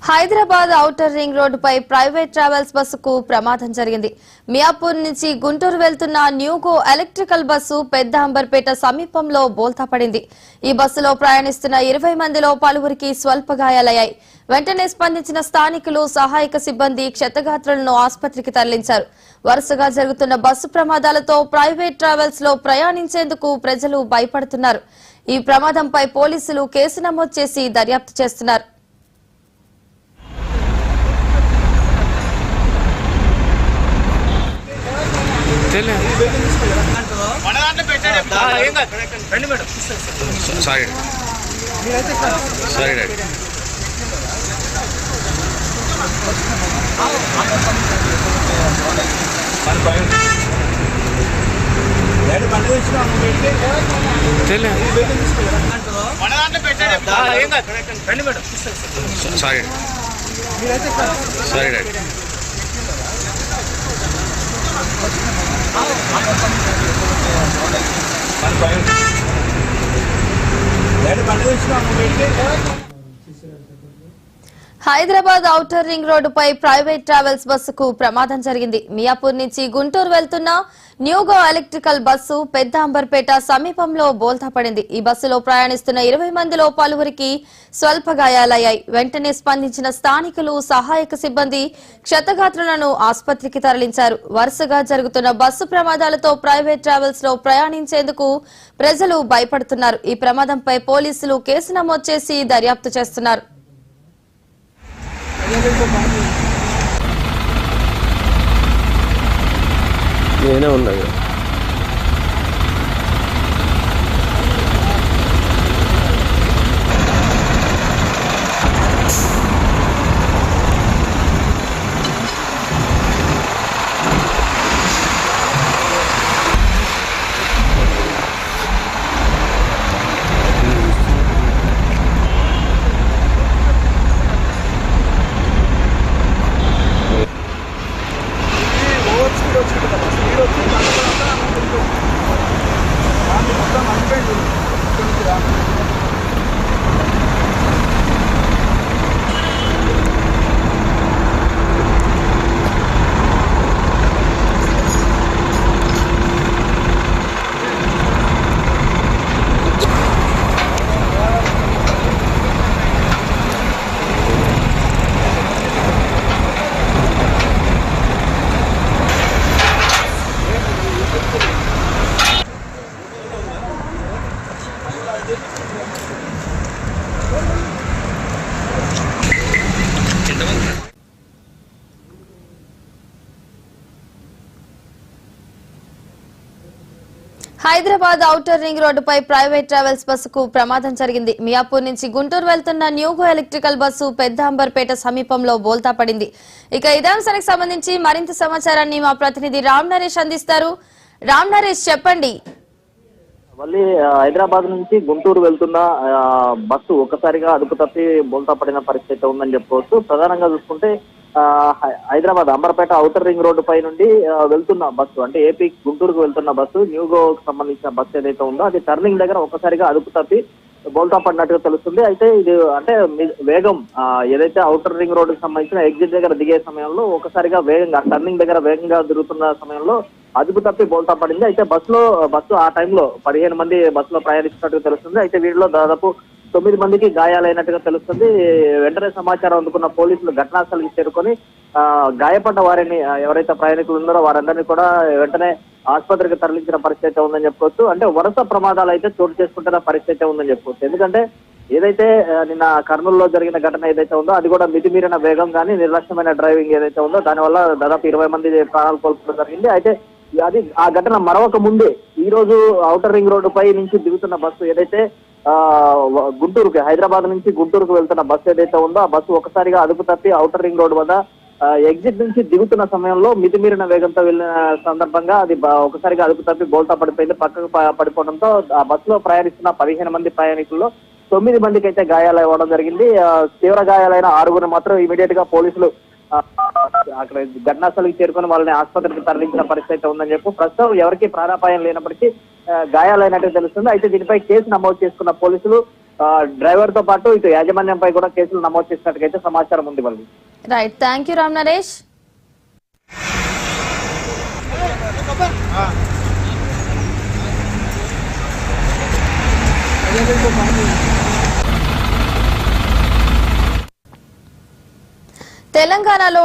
Hyderabad outer ring రోడ్డుపై private travels బస్సుకు ప్రమాదం జరిగింది. మియాపూర్ నుంచి గుంటూరు వెళ్తున్న న్యూగో ఎలక్ట్రికల్ బస్సు పెద్ద అంబర్పేట సమీపంలో బోల్తా పడింది. ఈ బస్సులో ప్రయాణిస్తున్న 20 మందిలో పలువురికి స్వల్ప గాయాలయ్యాయి. వెంటనే స్పందించిన స్థానికులు, సహాయక సిబ్బంది క్షతగాత్రులను ఆసుపత్రికి తరలించారు. వరుసగా జరుగుతున్న బస్సు ప్రమాదాలతో ప్రైవేట్ ట్రావెల్స్ లో ప్రయాణించేందుకు ప్రజలు భయపడుతున్నారు. ఈ ప్రమాదంపై పోలీసులు కేసు నమోదు చేసి దర్యాప్తు చేస్తున్నారు. హైదరాబాద్ ఔటర్ రింగ్ రోడ్డుపై ప్రైవేట్ ట్రావెల్స్ బస్సుకు ప్రమాదం జరిగింది. మియాపూర్ నుంచి గుంటూరు వెళ్తున్న న్యూగో ఎలక్ట్రికల్ బస్సు పెద్ద అంబర్పేట సమీపంలో బోల్తా పడింది. ఈ బస్సులో ప్రయాణిస్తున్న 20 మందిలో పలువురికి స్వల్ప గాయాలయ్యాయి. వెంటనే స్పందించిన స్థానికులు, సహాయక సిబ్బంది క్షతగాత్రులను ఆసుపత్రికి తరలించారు. వరుసగా జరుగుతున్న బస్సు ప్రమాదాలతో ప్రైవేట్ ట్రావెల్స్ లో ప్రయాణించేందుకు ప్రజలు భయపడుతున్నారు. ఈ ప్రమాదంపై పోలీసులు కేసు నమోదు చేసి దర్యాప్తు చేస్తున్నారు. నేనే ఉన్నాయి. హైదరాబాద్ ఔటర్ రింగ్ రోడ్డుపై ప్రైవేట్ ట్రావెల్స్ బస్సుకు ప్రమాదం జరిగింది. మియాపూర్ నుంచి గుంటూరు వెళ్తున్న న్యూగో ఎలక్ట్రికల్ బస్సు పెద్ద అంబర్పేట సమీపంలో బోల్తా పడింది. ఇక ఇదే అంశానికి సంబంధించి మరింత సమాచారాన్ని మా ప్రతినిధి రామ్ నరేష్ అందిస్తారు. రామ్ నరేష్, చెప్పండి. మళ్ళీ హైదరాబాద్ నుంచి గుంటూరు వెళ్తున్న బస్సు ఒక్కసారిగా అదుపు తప్పి బోల్తా పడిన పరిస్థితి ఉందని చెప్పుకోవచ్చు. ప్రధానంగా చూసుకుంటే Hyderabad Amberpet outer ring road పై నుండి వెళ్తున్న బస్సు, అంటే ఏపీ గుంటూరుకు వెళ్తున్న బస్సు, న్యూగోకు సంబంధించిన బస్సు ఏదైతే ఉందో అది టర్నింగ్ దగ్గర ఒక్కసారిగా అదుపు తప్పి బోల్తా పడినట్టుగా తెలుస్తుంది. అయితే ఇది అంటే వేగం ఏదైతే ఔటర్ రింగ్ రోడ్డుకు సంబంధించిన ఎగ్జిట్ దగ్గర దిగే సమయంలో ఒకసారిగా వేగంగా టర్నింగ్ దగ్గర వేగంగా తిరుగుతున్న సమయంలో అదుపు తప్పి బోల్తా పడింది. అయితే బస్సు ఆ టైంలో 15 మంది బస్సులో ప్రయాణిస్తున్నట్టుగా తెలుస్తుంది. అయితే వీటిలో దాదాపు 9 మందికి గాయాలైనట్టుగా తెలుస్తుంది. వెంటనే సమాచారం అందుకున్న పోలీసులు ఘటనాస్థలికి చేరుకొని గాయపడ్డ వారిని, ఎవరైతే ప్రయాణికులు ఉన్నారో వారందరినీ కూడా వెంటనే ఆసుపత్రికి తరలించిన పరిస్థితి ఉందని చెప్పుకోవచ్చు. అంటే వరుస ప్రమాదాలు అయితే చోటు చేసుకుంటున్న పరిస్థితి ఉందని చెప్పుకోవచ్చు. ఎందుకంటే ఏదైతే నిన్న కర్నూలులో జరిగిన ఘటన ఏదైతే ఉందో అది కూడా మితిమీరిన వేగం కానీ నిర్లక్ష్యమైన డ్రైవింగ్ ఏదైతే ఉందో దానివల్ల దాదాపు 20 మంది ప్రాణాలు కోల్పోవడం జరిగింది. అయితే అది ఆ ఘటన మరొక ముందే ఈ రోజు ఔటర్ రింగ్ రోడ్డు పై నుంచి దిగుతున్న బస్సు ఏదైతే గుంటూరుకి, హైదరాబాద్ నుంచి గుంటూరుకు వెళ్తున్న బస్సు ఏదైతే ఉందో ఆ బస్సు ఒకసారిగా అదుపు తప్పి ఔటర్ రింగ్ రోడ్డు వద్ద ఎగ్జిట్ నుంచి దిగుతున్న సమయంలో మితిమీరిన వేగంతో వెళ్లిన సందర్భంగా అది ఒకసారిగా అదుపు తప్పి బోల్తా పడిపోయింది. పక్కకు పడిపోవడంతో ఆ బస్సులో ప్రయాణిస్తున్న 15 మంది ప్రయాణికుల్లో 9 మందికి అయితే గాయాలు అవ్వడం జరిగింది. తీవ్ర గాయాలైన 6గురు మాత్రం ఇమీడియట్ గా పోలీసులు అక్కడ ఘటనాస్థలికి చేరుకుని వాళ్ళని ఆసుపత్రికి తరలించిన పరిస్థితి ఉందని చెప్పి ప్రస్తుతం ఎవరికి ప్రాణాపాయం లేనప్పటికీ గాయాలైనట్టు తెలుస్తుంది. అయితే దీనిపై కేసు నమోదు చేసుకున్న పోలీసులు డ్రైవర్ తో పాటు ఇటు యాజమాన్యంపై కూడా కేసులు నమోదు చేసినట్టుగా సమాచారం ఉంది వాళ్ళు. Right, thank you Ram Naresh. తెలంగాణలో